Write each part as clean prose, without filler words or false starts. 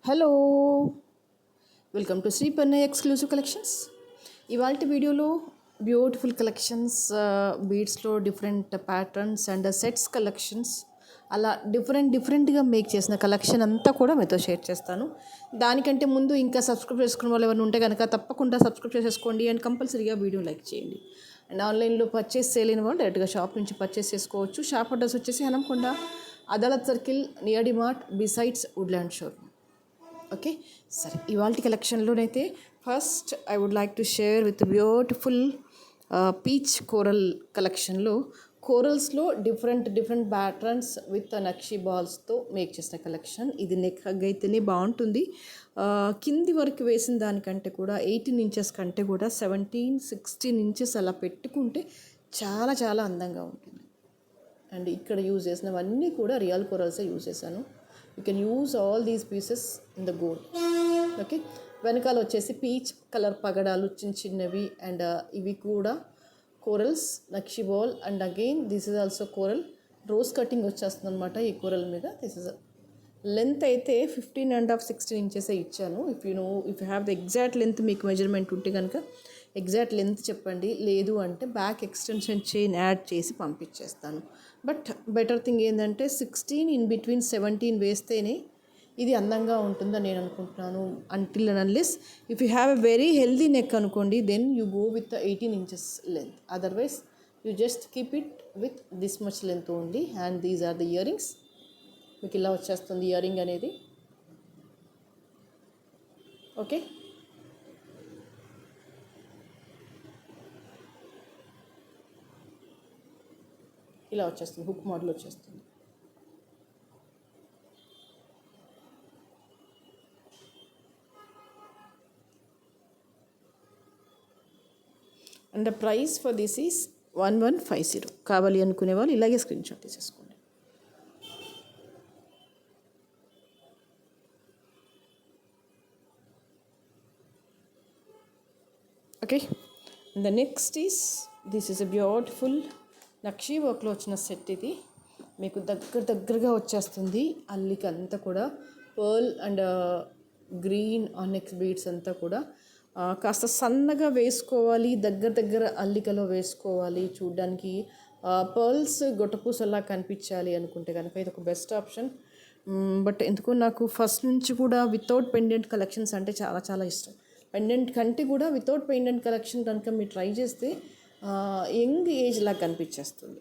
Hello, welcome to Shri Pannayya exclusive collections. ఇవాళ వీడియోలో beautiful collections, బీడ్స్లో different patterns and sets collections, అలా డిఫరెంట్గా మేక్ చేసిన కలెక్షన్ అంతా కూడా మీతో షేర్ చేస్తాను. దానికంటే ముందు ఇంకా సబ్స్క్రైబ్ చేసుకున్న వాళ్ళు ఎవరైనా ఉంటే కనుక తప్పకుండా సబ్స్క్రైబ్ చేసేసుకోండి అండ్ కంపల్సరీగా వీడియో లైక్ చేయండి. అండ్ ఆన్లైన్లో పర్చేస్ చేయలేని వాళ్ళు డైరెక్ట్గా షాప్ నుంచి పర్చేస్ చేసుకోవచ్చు. షాప్ అడ్రస్ వచ్చేసి Hanamkonda, Adalat circle, near DMart, besides Woodland showroom. Okay, సరే. ఇవాళ కలెక్షన్లోనైతే first I would like to share with beautiful peach coral కలెక్షన్లో, కోరల్స్లో డిఫరెంట్ ప్యాటర్న్స్ విత్ నక్షి బాల్స్తో మేక్ చేసిన కలెక్షన్. ఇది నెక్ హగ్ అయితేనే బాగుంటుంది. కింది వరకు వేసిన దానికంటే కూడా 18 ఇంచెస్ కంటే కూడా 17-16 ఇంచెస్ అలా పెట్టుకుంటే చాలా చాలా అందంగా ఉంటుంది. అండ్ ఇక్కడ యూజ్ చేసినవన్నీ కూడా రియల్ కోరల్సే యూజ్ చేశాను. You can use all these pieces in the gold. Okay, వెనకాల వచ్చేసి పీచ్ కలర్ పగడాలు చిన్నవి అండ్ ఇవి కూడా corals nakshi ball. And again this is also coral. Rose cutting వచ్చేస్తుంది అనమాట ఈ కోరల్ మీద. దిస్ ఇస్ లెంత్ అయితే 15.5-16 ఇంచెసే ఇచ్చాను. If you have the exact length మీకు మెజర్మెంట్ ఉంటే కనుక ఎగ్జాక్ట్ లెంత్ చెప్పండి, లేదు అంటే బ్యాక్ ఎక్స్టెన్షన్ చైన్ యాడ్ చేసి పంపించేస్తాను. బట్ బెటర్ థింగ్ ఏంటంటే 16 ఇన్ బిట్వీన్ 17 వేస్తేనే ఇది అందంగా ఉంటుందని నేను అనుకుంటున్నాను. Until and unless if you have a very healthy neck అనుకోండి, then you go with 18 inches length. Otherwise you just keep it with this much length only. And these are the earrings. మీకు ఇలా వచ్చేస్తుంది earring అనేది. Okay, ఇలా వచ్చేస్తుంది, hook model వచ్చేస్తుంది. And the price for this is 1150. కావాలి అనుకునే వాళ్ళు ఇలాగే స్క్రీన్ షాట్ తీసేసుకోండి. Okay, the next is this is a beautiful నక్షి వర్క్లో వచ్చిన సెట్. ఇది మీకు దగ్గరగా వచ్చేస్తుంది. అల్లిక అంతా కూడా పర్ల్ అండ్ గ్రీన్ ఆనెక్స్ బీడ్స్ అంతా కూడా కాస్త సన్నగా వేసుకోవాలి, దగ్గర అల్లికలో వేసుకోవాలి, చూడ్డానికి పర్ల్స్ గొట్టపూసలా కనిపించాలి అనుకుంటే కనుక ఇది ఒక బెస్ట్ ఆప్షన్. బట్ ఎందుకో నాకు ఫస్ట్ నుంచి కూడా వితౌట్ పెండెంట్ కలెక్షన్స్ అంటే చాలా చాలా ఇష్టం. పెండెంట్ కంటే కూడా వితౌట్ పెండెంట్ కలెక్షన్ కనుక మీరు ట్రై చేస్తే యంగ్ ఏజ్ లాగా కనిపించేస్తుంది.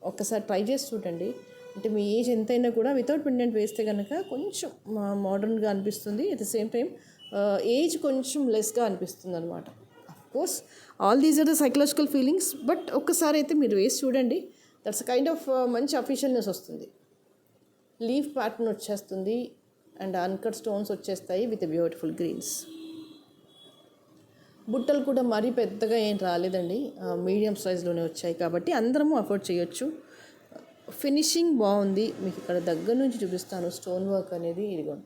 ఒక్కసారి ట్రై చేసి చూడండి. అంటే మీ ఏజ్ ఎంతైనా కూడా వితౌట్ పెండెంట్ వేస్తే కనుక కొంచెం మోడర్న్గా అనిపిస్తుంది. At the same time age కొంచెం లెస్గా అనిపిస్తుంది అనమాట. Of course all these are the psychological feelings. But ఒక్కసారి అయితే మీరు వేసి చూడండి. దట్స్ కైండ్ ఆఫ్ మంచి అఫీషియల్నెస్ వస్తుంది. లీఫ్ ప్యాటర్న్ వచ్చేస్తుంది అండ్ అన్కట్ స్టోన్స్ వచ్చేస్తాయి విత్ బ్యూటిఫుల్ గ్రీన్స్. బుట్టలు కూడా మరీ పెద్దగా ఏం రాలేదండి, మీడియం సైజులోనే వచ్చాయి కాబట్టి అందరము అఫోర్డ్ చేయొచ్చు. ఫినిషింగ్ బాగుంది. మీకు ఇక్కడ దగ్గర నుంచి చూపిస్తాను. స్టోన్ వర్క్ అనేది ఇదిగోండి,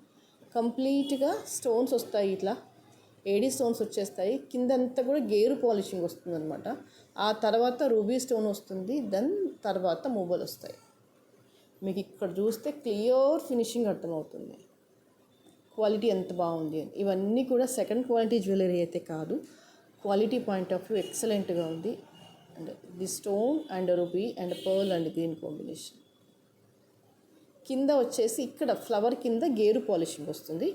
కంప్లీట్గా స్టోన్స్ వస్తాయి. ఇట్లా ఏడీ స్టోన్స్ వచ్చేస్తాయి. కిందంతా కూడా గేరు పాలిషింగ్ వస్తుంది అనమాట. ఆ తర్వాత రూబీ స్టోన్ వస్తుంది. దెన్ తర్వాత మూవలు వస్తాయి. మీకు ఇక్కడ చూస్తే క్లియర్ ఫినిషింగ్ అర్థమవుతుంది. క్వాలిటీ ఎంత బాగుంది అని. ఇవన్నీ కూడా సెకండ్ క్వాలిటీ జ్యువెలరీ అయితే కాదు, క్వాలిటీ పాయింట్ ఆఫ్ వ్యూ ఎక్సలెంట్గా ఉంది. And the stone and ruby and pearl and green combination. కింద వచ్చేసి ఇక్కడ ఫ్లవర్ కింద గేరు పాలిషింగ్ వస్తుంది.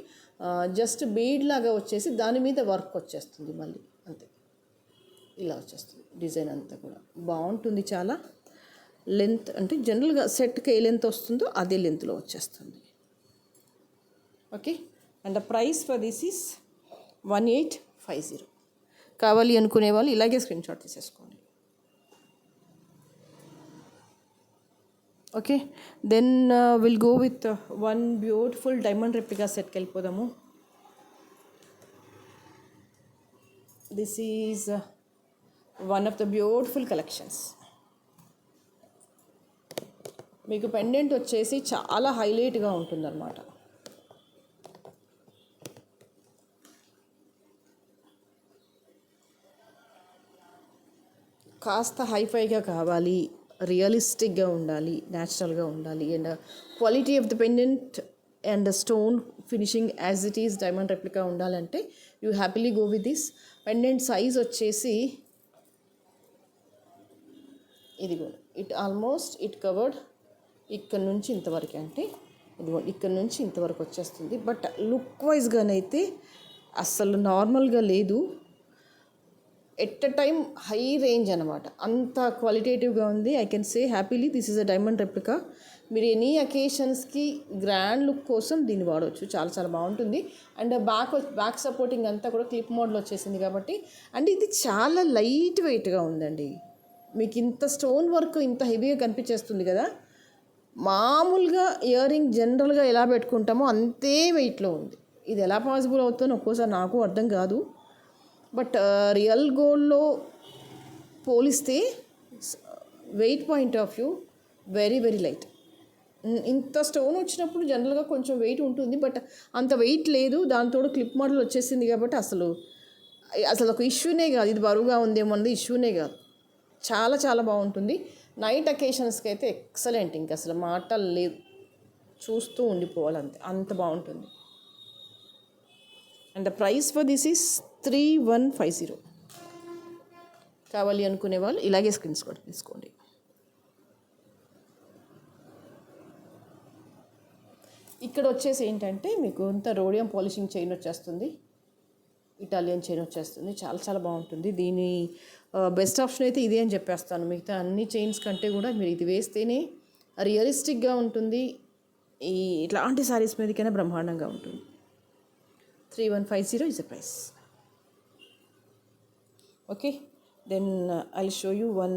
జస్ట్ బీడ్ లాగా వచ్చేసి దాని మీద వర్క్ వచ్చేస్తుంది మళ్ళీ, అంతే. ఇలా వచ్చేస్తుంది డిజైన్ అంతా కూడా బాగుంటుంది. చాలా లెంత్ అంటే జనరల్గా సెట్కి ఏ లెంత్ వస్తుందో అదే లెంత్లో వచ్చేస్తుంది. Okay, and the price for this is 1850. కావాలి అనుకునే వాళ్ళు ఇలాగే స్క్రీన్ షాట్ తీసేసుకోండి. Okay, then will go with one beautiful diamond replica సెట్కి వెళ్ళిపోదాము. This is one of the beautiful collections. మీకు పెండెంట్ వచ్చేసి చాలా హైలైట్గా ఉంటుందన్నమాట. కాస్త హైఫైగా కావాలి, రియలిస్టిక్గా ఉండాలి, న్యాచురల్గా ఉండాలి. And quality of the pendant and stone finishing as it is diamond replica ఉండాలంటే you happily go with this. Pendant size వచ్చేసి ఇదిగో ఇట్ ఆల్మోస్ట్ ఇట్ కవర్డ్ ఇక్కడ నుంచి ఇంతవరకు, అంటే ఇదిగో ఇక్కడ నుంచి ఇంతవరకు వచ్చేస్తుంది. బట్ లుక్ వైజ్గానైతే అస్సలు నార్మల్గా లేదు. At a time high range అనమాట, అంత క్వాలిటేటివ్గా ఉంది. I can say happily this is a diamond replica. మీరు ఎనీ అకేషన్స్కి గ్రాండ్ లుక్ కోసం దీన్ని వాడవచ్చు, చాలా చాలా బాగుంటుంది. అండ్ బ్యాక్ సపోర్టింగ్ అంతా కూడా క్లిప్ మోడల్ వచ్చేసింది కాబట్టి, అండ్ ఇది చాలా లైట్ వెయిట్గా ఉందండి. మీకు ఇంత స్టోన్ వర్క్ ఇంత హెవీగా కనిపించేస్తుంది కదా, మామూలుగా ఇయర్ రింగ్ జనరల్గా ఎలా పెట్టుకుంటామో అంతే వెయిట్లో ఉంది. ఇది ఎలా పాసిబుల్ అవుతుందో ఒక్కోసారి నాకు అర్థం కాదు. బట్ రియల్ గోల్డ్లో పోలిస్తే weight point of view very very light. ఇంత స్టోన్ వచ్చినప్పుడు జనరల్గా కొంచెం వెయిట్ ఉంటుంది, బట్ అంత వెయిట్ లేదు. దాంతో క్లిప్ మోడల్ వచ్చేసింది కాబట్టి అసలు ఒక ఇష్యూనే కాదు, ఇది బరువుగా ఉందేమో అన్నది ఇష్యూనే కాదు. చాలా చాలా బాగుంటుంది. నైట్ అకేషన్స్కి అయితే ఎక్సలెంట్, ఇంకా అసలు మాటలు లేదు, చూస్తూ ఉండిపోవాలి అంతే, అంత బాగుంటుంది. And the price for this is 3150. కావాలి అనుకునే వాళ్ళు ఇలాగే స్క్రీన్ షాట్ తీసుకోండి. ఇక్కడ వచ్చేసి ఏంటంటే మీకు అంత రోడియం పాలిషింగ్ చైన్ వచ్చేస్తుంది, ఇటాలియన్ చైన్ వచ్చేస్తుంది. చాలా చాలా బాగుంటుంది. దీని బెస్ట్ ఆప్షన్ అయితే ఇదే అని చెప్పేస్తాను. మిగతా అన్ని చైన్స్ కంటే కూడా మీరు ఇది వేస్తేనే రియలిస్టిక్గా ఉంటుంది. ఇట్లాంటి శారీస్ మీదకైనా బ్రహ్మాండంగా ఉంటుంది. 3150 is the price. Okay, then I'll show you one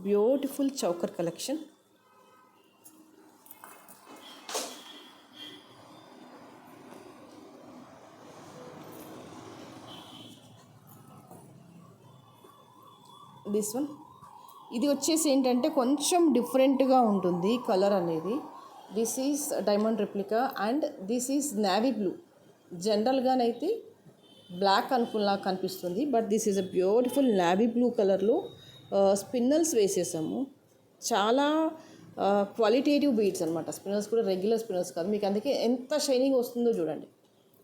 beautiful choker collection. This one, ఇది వచ్చేసి ఏంటంటే కొంచెం డిఫరెంట్గా ఉంటుంది కలర్ అనేది. This is diamond replica and this is navy blue. జనరల్గానైతే బ్లాక్ అనుకున్నా కనిపిస్తుంది, but this is a beautiful navy blue కలర్లో స్పిన్నల్స్ వేసేసాము. చాలా క్వాలిటేటివ్ బీడ్స్ అనమాట. స్పిన్నల్స్ కూడా రెగ్యులర్ స్పిన్నల్స్ కాదు. మీకు అందుకే ఎంత షైనింగ్ వస్తుందో చూడండి.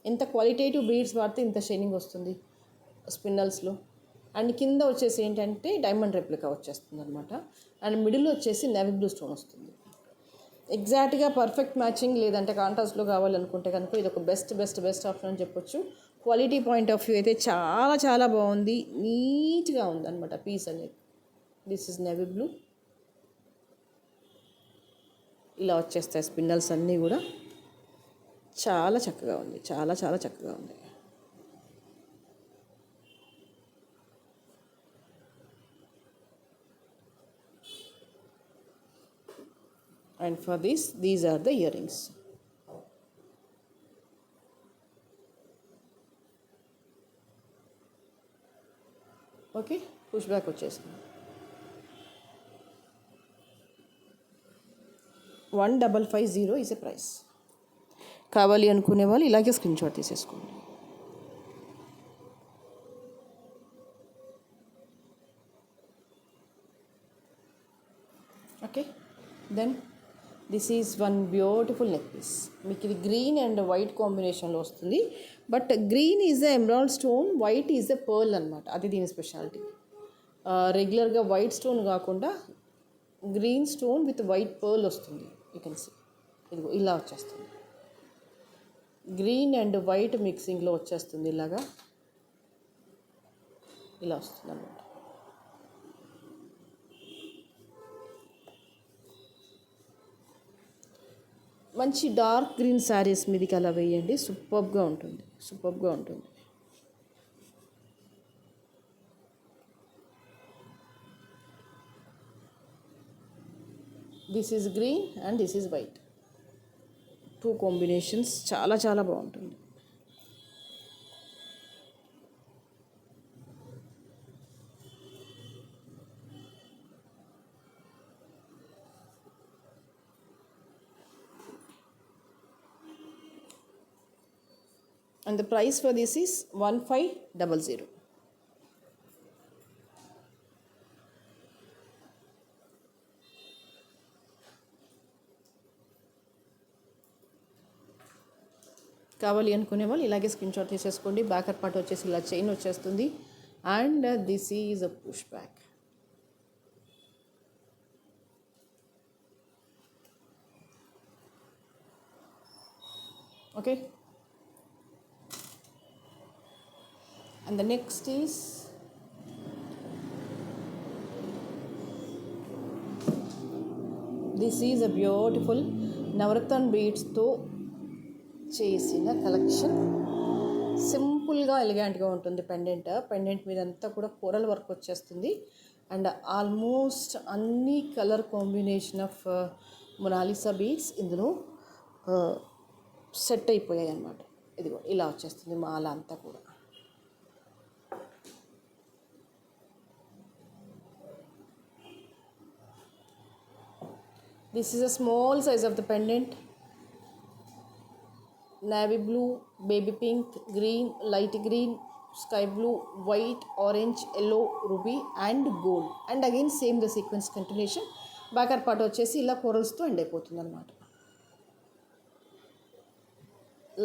ఎంత క్వాలిటేటివ్ బీడ్స్ వాడితే ఇంత షైనింగ్ వస్తుంది స్పిన్నల్స్లో. అండ్ కింద వచ్చేసి ఏంటంటే డైమండ్ రెప్లికా వచ్చేస్తుంది అనమాట. అండ్ మిడిల్ వచ్చేసి నేవీ బ్లూ స్టోన్ వస్తుంది. ఎగ్జాక్ట్గా పర్ఫెక్ట్ మ్యాచింగ్ లేదంటే కాంట్రాస్ట్లో కావాలనుకుంటే కనుక ఇది ఒక బెస్ట్ ఆప్షన్ అని చెప్పొచ్చు. క్వాలిటీ పాయింట్ ఆఫ్ వ్యూ అయితే చాలా చాలా బాగుంది, నీట్గా ఉంది అనమాట పీస్ అనేది. This is navy blue. ఇలా వచ్చేస్తాయి స్పిన్నల్స్ అన్నీ కూడా. చాలా చక్కగా ఉంది, చాలా చాలా చక్కగా ఉంది. And for this, these are the earrings. Okay, push back వచ్చేసింది. 1550 is a price. కావాలి అనుకునే వాళ్ళు ఇలాగే స్క్రీన్ షాట్ తీసేసుకోండి. Okay, then this is one beautiful neck piece. మీకు ఇది గ్రీన్ అండ్ వైట్ కాంబినేషన్లో వస్తుంది. But green is a emerald stone, white is a pearl అనమాట. అది దీని స్పెషాలిటీ. రెగ్యులర్గా వైట్ స్టోన్ కాకుండా green stone with white pearl వస్తుంది. యూ కెన్ సీ ఇదిగో ఇలా వచ్చేస్తుంది. గ్రీన్ అండ్ వైట్ మిక్సింగ్లో వచ్చేస్తుంది. ఇలాగా ఇలా వస్తుంది అనమాట. మంచి డార్క్ గ్రీన్ శారీస్ మీదకి అలా వేయండి, సూపర్గా ఉంటుంది, సూపర్గా ఉంటుంది. This is green and this is white, 2 combinations చాలా చాలా బాగుంటుంది. And the price for this is 1500. కావాలి అనుకునే వాళ్ళు ఇలాగే స్క్రీన్ షాట్ తీసేసుకోండి. బ్యాకర్ పార్ట్ వచ్చేసి ఇలా చైన్ వచ్చేస్తుంది. And this is a push back. Okay, and the next is this is a beautiful నవరత్న బీడ్స్తో చేసిన కలెక్షన్. సింపుల్గా ఎలిగెంట్గా ఉంటుంది. పెండెంట్ మీద అంతా కూడా కోరల్ వర్క్ వచ్చేస్తుంది. అండ్ ఆల్మోస్ట్ అన్ని colour combination of Mona Lisa beads ఇందులో సెట్ అయిపోయాయి అన్నమాట. ఇదిగో ఇలా వచ్చేస్తుంది మాల అంతా కూడా. This is a small size of the pendant. Navy blue, baby pink, green, light green, sky blue, white, orange, yellow, ruby and gold. And again same the sequence continuation. Backer part వచ్చేసి ఇలా కోరల్స్తో end అయిపోతుంది అనమాట.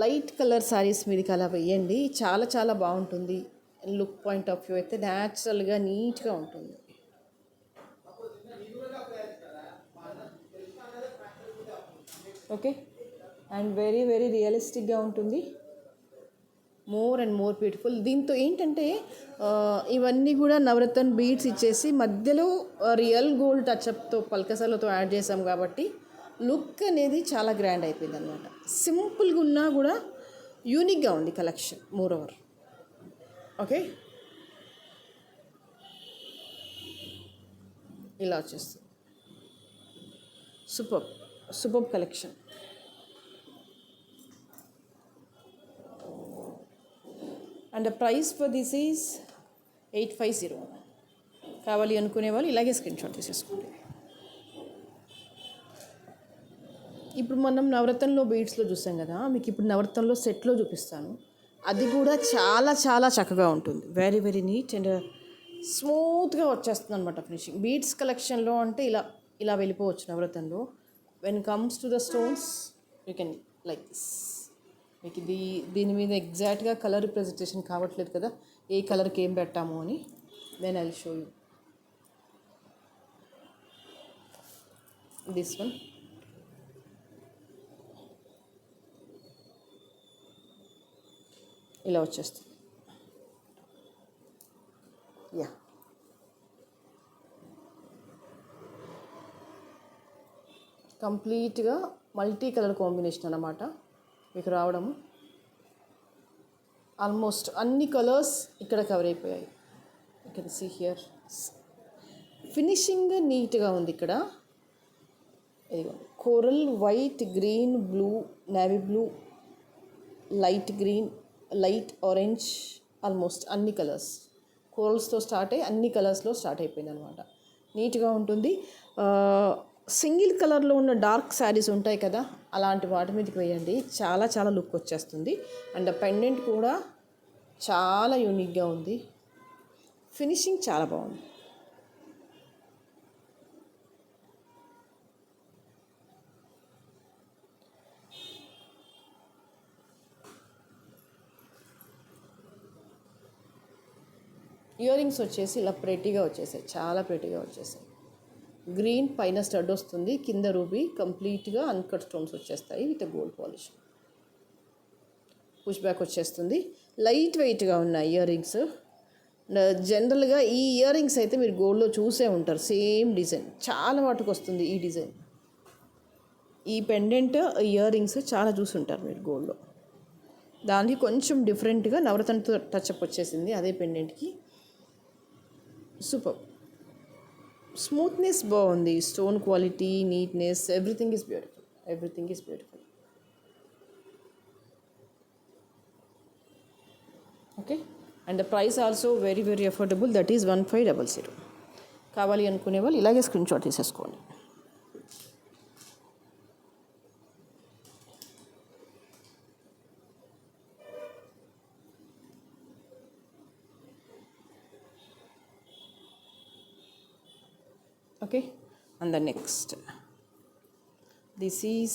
Light colour saris మీదకి అలా వేయండి, చాలా చాలా బాగుంటుంది. లుక్ పాయింట్ ఆఫ్ వ్యూ అయితే న్యాచురల్గా నీట్గా ఉంటుంది. ఓకే, అండ్ వెరీ వెరీ రియలిస్టిక్గా ఉంటుంది. More and more beautiful. దీంతో ఏంటంటే ఇవన్నీ కూడా నవరత్న బీడ్స్ ఇచ్చేసి మధ్యలో రియల్ గోల్డ్ టచ్అప్తో పల్కసాలతో యాడ్ చేసాం కాబట్టి లుక్ అనేది చాలా గ్రాండ్ అయిపోయింది అనమాట. సింపుల్గా ఉన్నా కూడా యూనిక్గా ఉంది కలెక్షన్ మోర్ ఓవర్. ఓకే, ఇలా వచ్చేస్తుంది. Super collection. And the price for this is 850. కావాలి అనుకునే వాళ్ళు ఇలాగే స్క్రీన్ షాట్ తీసేసుకోండి. ఇప్పుడు మనం నవరత్నంలో బీడ్స్లో చూసాం కదా, మీకు ఇప్పుడు నవరత్నంలో సెట్లో చూపిస్తాను. అది కూడా చాలా చాలా చక్కగా ఉంటుంది. వెరీ వెరీ నీట్ అండ్ స్మూత్గా వచ్చేస్తుంది అనమాట ఫినిషింగ్. బీడ్స్ కలెక్షన్లో అంటే ఇలా వెళ్ళిపోవచ్చు నవరత్నంలో. When comes to the stones you can like this. మీకు దీని మీద ఎగ్జాక్ట్గా కలర్ రిప్రజెంటేషన్ కావట్లేదు కదా, ఏ కలర్కి ఏం పెట్టాము అని. Then I will show you this one. ఇలా వచ్చేస్తుంది. యా, కంప్లీట్గా మల్టీ కలర్ కాంబినేషన్ అన్నమాట మీకు రావడము. ఆల్మోస్ట్ అన్ని కలర్స్ ఇక్కడ కవర్ అయిపోయాయి. You can see here. Finishing నీట్గా ఉంది ఇక్కడ. ఇదిగో coral, white, green, blue, navy blue, light green, light orange, almost అన్ని కలర్స్ కోరల్స్తో స్టార్ట్ అయ్యి అన్ని కలర్స్లో స్టార్ట్ అయిపోయింది అనమాట. నీట్గా ఉంటుంది. సింగిల్ కలర్లో ఉన్న డార్క్ శారీస్ ఉంటాయి కదా, అలాంటి వాటి మీదకి వేయండి, చాలా చాలా లుక్ వచ్చేస్తుంది. అండ్ పెండెంట్ కూడా చాలా యూనిక్గా ఉంది. ఫినిషింగ్ చాలా బాగుంది. ఇయర్ రింగ్స్ వచ్చేసి ఇలా ప్రెటీగా వచ్చేసాయి, చాలా ప్రెటీగా వచ్చేసాయి. గ్రీన్ పైన స్టడ్ వస్తుంది, కింద రూబీ, కంప్లీట్గా అన్కట్ స్టోన్స్ వచ్చేస్తాయి with gold polish. Push back వచ్చేస్తుంది. లైట్ వెయిట్గా ఉన్నాయి ఇయర్ రింగ్స్. జనరల్గా ఈ ఇయర్ రింగ్స్ అయితే మీరు గోల్డ్లో చూసే ఉంటారు. సేమ్ డిజైన్ చాలా వాటికి వస్తుంది ఈ డిజైన్. ఈ పెండెంట్ ఇయర్ రింగ్స్ చాలా చూసుంటారు మీరు గోల్డ్లో. దానికి కొంచెం డిఫరెంట్గా నవరత్నతో టచ్అప్ వచ్చేసింది అదే పెండెంట్కి. సూపర్. స్మూత్నెస్ బాగుంది, stone quality, neatness, everything is beautiful. Okay, and the price also very very affordable. That is 1500. కావాలి అనుకునే వాళ్ళు ఇలాగే స్క్రీన్ షాట్ తీసేసుకోండి. Okay, and the next, this is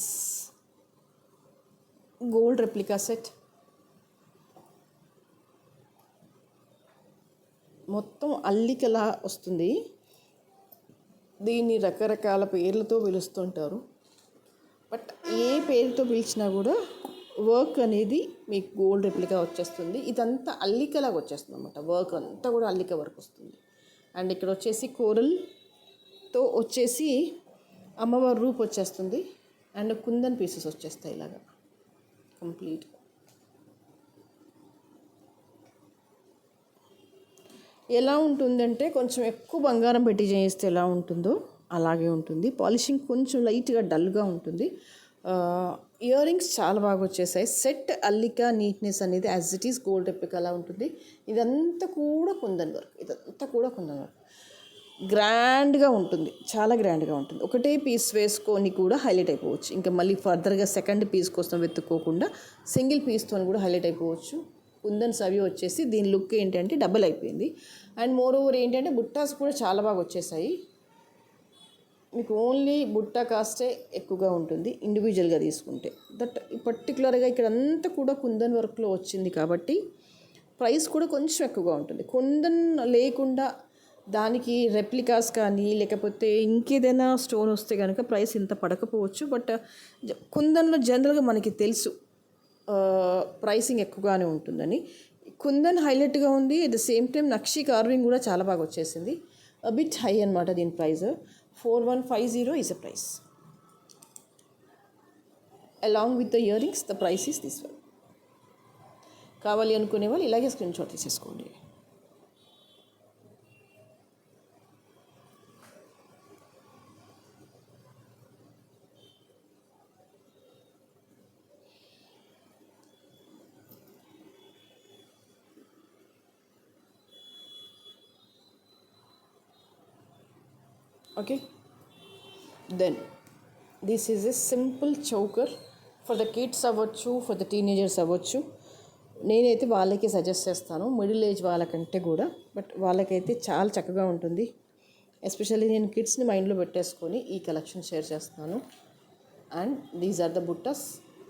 gold replica set. మొత్తం అల్లికలా వస్తుంది. దీన్ని రకరకాల పేర్లతో పిలుస్తుంటారు. బట్ ఏ పేరుతో పిలిచినా కూడా వర్క్ అనేది మీకు గోల్డ్ రెప్లికా వచ్చేస్తుంది. ఇదంతా అల్లికలాగా వచ్చేస్తుంది అనమాట. వర్క్ అంతా కూడా అల్లిక వర్క్ వస్తుంది. అండ్ ఇక్కడ వచ్చేసి కోరల్తో వచ్చేసి అమ్మవారి రూప్ వచ్చేస్తుంది. అండ్ కుందన్ పీసెస్ వచ్చేస్తాయి ఇలాగా కంప్లీట్. ఎలా ఉంటుందంటే కొంచెం ఎక్కువ బంగారం పెట్టి చేయిస్తే ఎలా ఉంటుందో అలాగే ఉంటుంది. పాలిషింగ్ కొంచెం లైట్గా డల్గా ఉంటుంది. ఇయర్ రింగ్స్ చాలా బాగా వచ్చేసాయి. సెట్ అల్లిక నీట్నెస్ అనేది as it is gold replica అలా ఉంటుంది. ఇదంతా కూడా కుందన్ వర్క్. గ్రాండ్గా ఉంటుంది, చాలా గ్రాండ్గా ఉంటుంది. ఒకటే పీస్ వేసుకొని కూడా హైలైట్ అయిపోవచ్చు. ఇంకా మళ్ళీ ఫర్దర్గా సెకండ్ పీస్ కోసం వెతుక్కోకుండా సింగిల్ పీస్తో కూడా హైలైట్ అయిపోవచ్చు. కుందన్స్ అవి వచ్చేసి దీని లుక్ ఏంటంటే డబుల్ అయిపోయింది. అండ్ మోర్ ఓవర్ ఏంటంటే బుట్టాస్ కూడా చాలా బాగా వచ్చేసాయి. మీకు ఓన్లీ బుట్టా కాస్టే ఎక్కువగా ఉంటుంది ఇండివిజువల్గా తీసుకుంటే. దట్ పర్టికులర్గా ఇక్కడ అంతా కూడా కుందన్ వర్క్లో వచ్చింది కాబట్టి ప్రైస్ కూడా కొంచెం ఎక్కువగా ఉంటుంది. కుందన్ లేకుండా దానికి రెప్లికాస్ కానీ లేకపోతే ఇంకేదైనా స్టోన్ వస్తే కనుక ప్రైస్ ఇంత పడకపోవచ్చు. బట్ కుందన్లో జనరల్గా మనకి తెలుసు ప్రైసింగ్ ఎక్కువగానే ఉంటుందని. కుందన్ హైలైట్గా ఉంది. At the same time nakshi carving కూడా చాలా బాగా వచ్చేసింది. బిట్ హై అనమాట దీని price. 4150 is a price. Along with the earrings, the price is this one. కావాలి అనుకునే వాళ్ళు ఇలాగే స్క్రీన్ షాట్ తీసేసుకోండి. Okay, then this is a simple choker for the kids అవ్వచ్చు, for the teenagers అవ్వచ్చు. నేనైతే వాళ్ళకి సజెస్ట్ చేస్తాను, మిడిల్ ఏజ్ వాళ్ళకంటే కూడా. బట్ వాళ్ళకైతే చాలా చక్కగా ఉంటుంది. ఎస్పెషల్లీ నేను కిడ్స్ని మైండ్లో పెట్టేసుకొని ఈ కలెక్షన్ షేర్ చేస్తాను. అండ్ దీస్ ఆర్ ద బుట్టస్.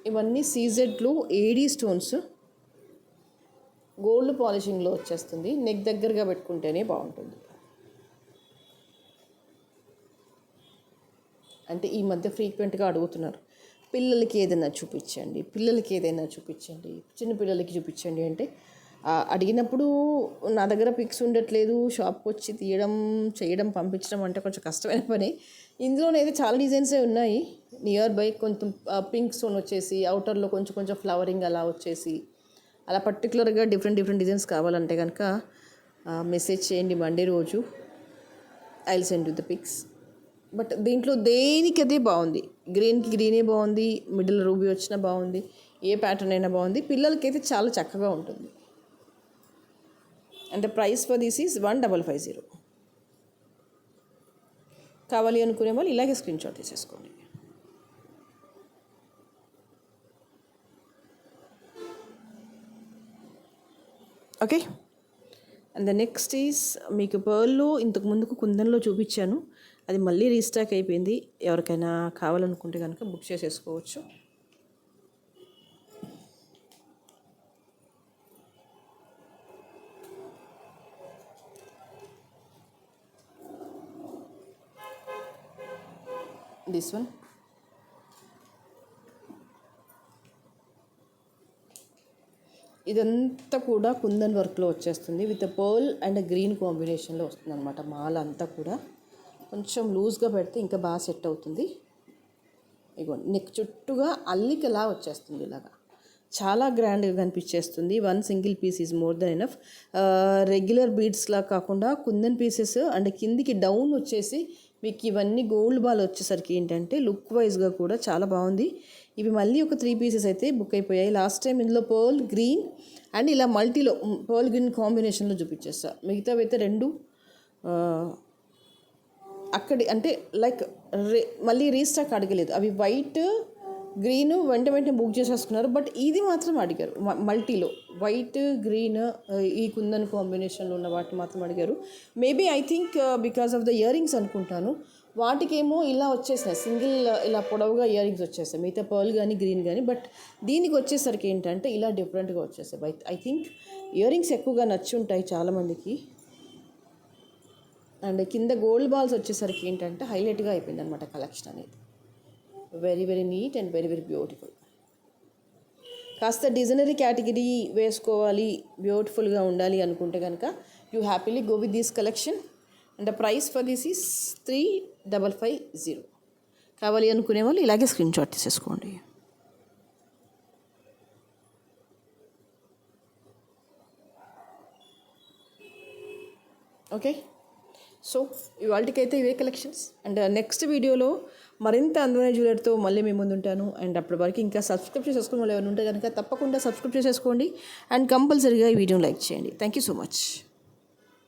ఇవన్నీ సీజెడ్లు ఏడీ స్టోన్స్, గోల్డ్ పాలిషింగ్లో వచ్చేస్తుంది. నెక్ దగ్గరగా పెట్టుకుంటేనే బాగుంటుంది. అంటే ఈ మధ్య ఫ్రీక్వెంట్గా అడుగుతున్నారు, పిల్లలకి ఏదైనా చూపించండి, చిన్న పిల్లలకి చూపించండి అంటే అడిగినప్పుడు నా దగ్గర పిక్స్ ఉండట్లేదు, షాప్కి వచ్చి చేయడం పంపించడం అంటే కొంచెం కష్టమైన పని. ఇందులోనైతే చాలా డిజైన్సే ఉన్నాయి. నియర్ బై కొంచెం పింక్ స్టోన్ వచ్చేసి అవుటర్లో కొంచెం ఫ్లవరింగ్ అలా వచ్చేసి అలా పర్టికులర్గా డిఫరెంట్ డిజైన్స్ కావాలంటే కనుక మెసేజ్ చేయండి మండే రోజు. I will send you the pics. But దీంట్లో దేనికి అదే బాగుంది. గ్రీన్కి గ్రీనే బాగుంది, మిడిల్ రూబీ వచ్చినా బాగుంది, ఏ ప్యాటర్న్ అయినా బాగుంది. పిల్లలకైతే చాలా చక్కగా ఉంటుంది. And the price for this is 1550. కావాలి అనుకునే వాళ్ళు ఇలాగే స్క్రీన్ షాట్ తీసేసుకోండి. Okay, and the next is మీకు పర్ల్లో ఇంతకు ముందుకు కుందన్లో చూపించాను, అది మళ్ళీ రీస్టాక్ అయిపోయింది. ఎవరికైనా కావాలనుకుంటే కనుక బుక్ చేసేసుకోవచ్చు. దిస్ వన్ ఇదంతా కూడా కుందన్ వర్క్లో వచ్చేస్తుంది. విత్ పర్ల్ అండ్ గ్రీన్ కాంబినేషన్లో వస్తుంది అనమాట. మాల అంతా కూడా కొంచెం లూజ్గా పెడితే ఇంకా బాగా సెట్ అవుతుంది. ఇగోండి, నెక్ చుట్టూగా అల్లికలా వచ్చేస్తుంది. ఇలాగా చాలా గ్రాండ్గా కనిపించేస్తుంది. One single piece is more than enough. Regular బీడ్స్లా కాకుండా కుందన్ పీసెస్ అండ్ కిందికి డౌన్ వచ్చేసి మీకు ఇవన్నీ గోల్డ్ బాల్ వచ్చేసరికి ఏంటంటే లుక్ వైజ్గా కూడా చాలా బాగుంది. ఇవి మళ్ళీ ఒక 3 పీసెస్ అయితే బుక్ అయిపోయాయి. లాస్ట్ టైం ఇందులో పర్ల్ గ్రీన్ అండ్ ఇలా మల్టీలో పర్ల్ గ్రీన్ కాంబినేషన్లో చూపించేస్తా. మిగతావి అయితే 2 అక్కడి అంటే లైక్ మళ్ళీ రీస్టాక్ అడగలేదు. అవి వైట్ గ్రీన్ వెంటనే బుక్ చేసేసుకున్నారు. బట్ ఇది మాత్రం అడిగారు మల్టీలో, వైట్ గ్రీన్ ఈ కుందన్ కాంబినేషన్లో ఉన్న వాటిని మాత్రం అడిగారు. Maybe I think because of the ear rings అనుకుంటాను. వాటికేమో ఇలా వచ్చేసినాయి, సింగిల్ ఇలా పొడవుగా ఇయర్ రింగ్స్ వచ్చేసాయి, మిగతా పర్ల్ కానీ గ్రీన్ కానీ. బట్ దీనికి వచ్చేసరికి ఏంటంటే ఇలా డిఫరెంట్గా వచ్చేసాయి. But I think ear rings ఎక్కువగా నచ్చి ఉంటాయి చాలామందికి. అండ్ కింద గోల్డ్ బాల్స్ వచ్చేసరికి ఏంటంటే హైలైట్గా అయిపోయింది అనమాట కలెక్షన్ అనేది. Very very neat and very very beautiful. కాస్త డిజైనరీ కేటగిరీ వేసుకోవాలి, బ్యూటిఫుల్గా ఉండాలి అనుకుంటే కనుక you happily go with this collection. And the price for this is 3550. కావాలి అనుకునే వాళ్ళు ఇలాగే స్క్రీన్ షాట్ తీసేసుకోండి. ఓకే, సో ఇవాళకైతే ఇవే కలెక్షన్స్. అండ్ నెక్స్ట్ వీడియోలో మరింత అందమైన జ్యువెలరీతో మళ్ళీ మీ ముందు ఉంటాను. అండ్ అప్పటి వరకు ఇంకా సబ్స్క్రైబ్ చేసేసుకుని వాళ్ళు ఎవరు ఉంటే కనుక తప్పకుండా సబ్స్క్రైబ్ చేసేసుకోండి. అండ్ కంపల్సరీగా ఈ వీడియోని లైక్ చేయండి. Thank you so much.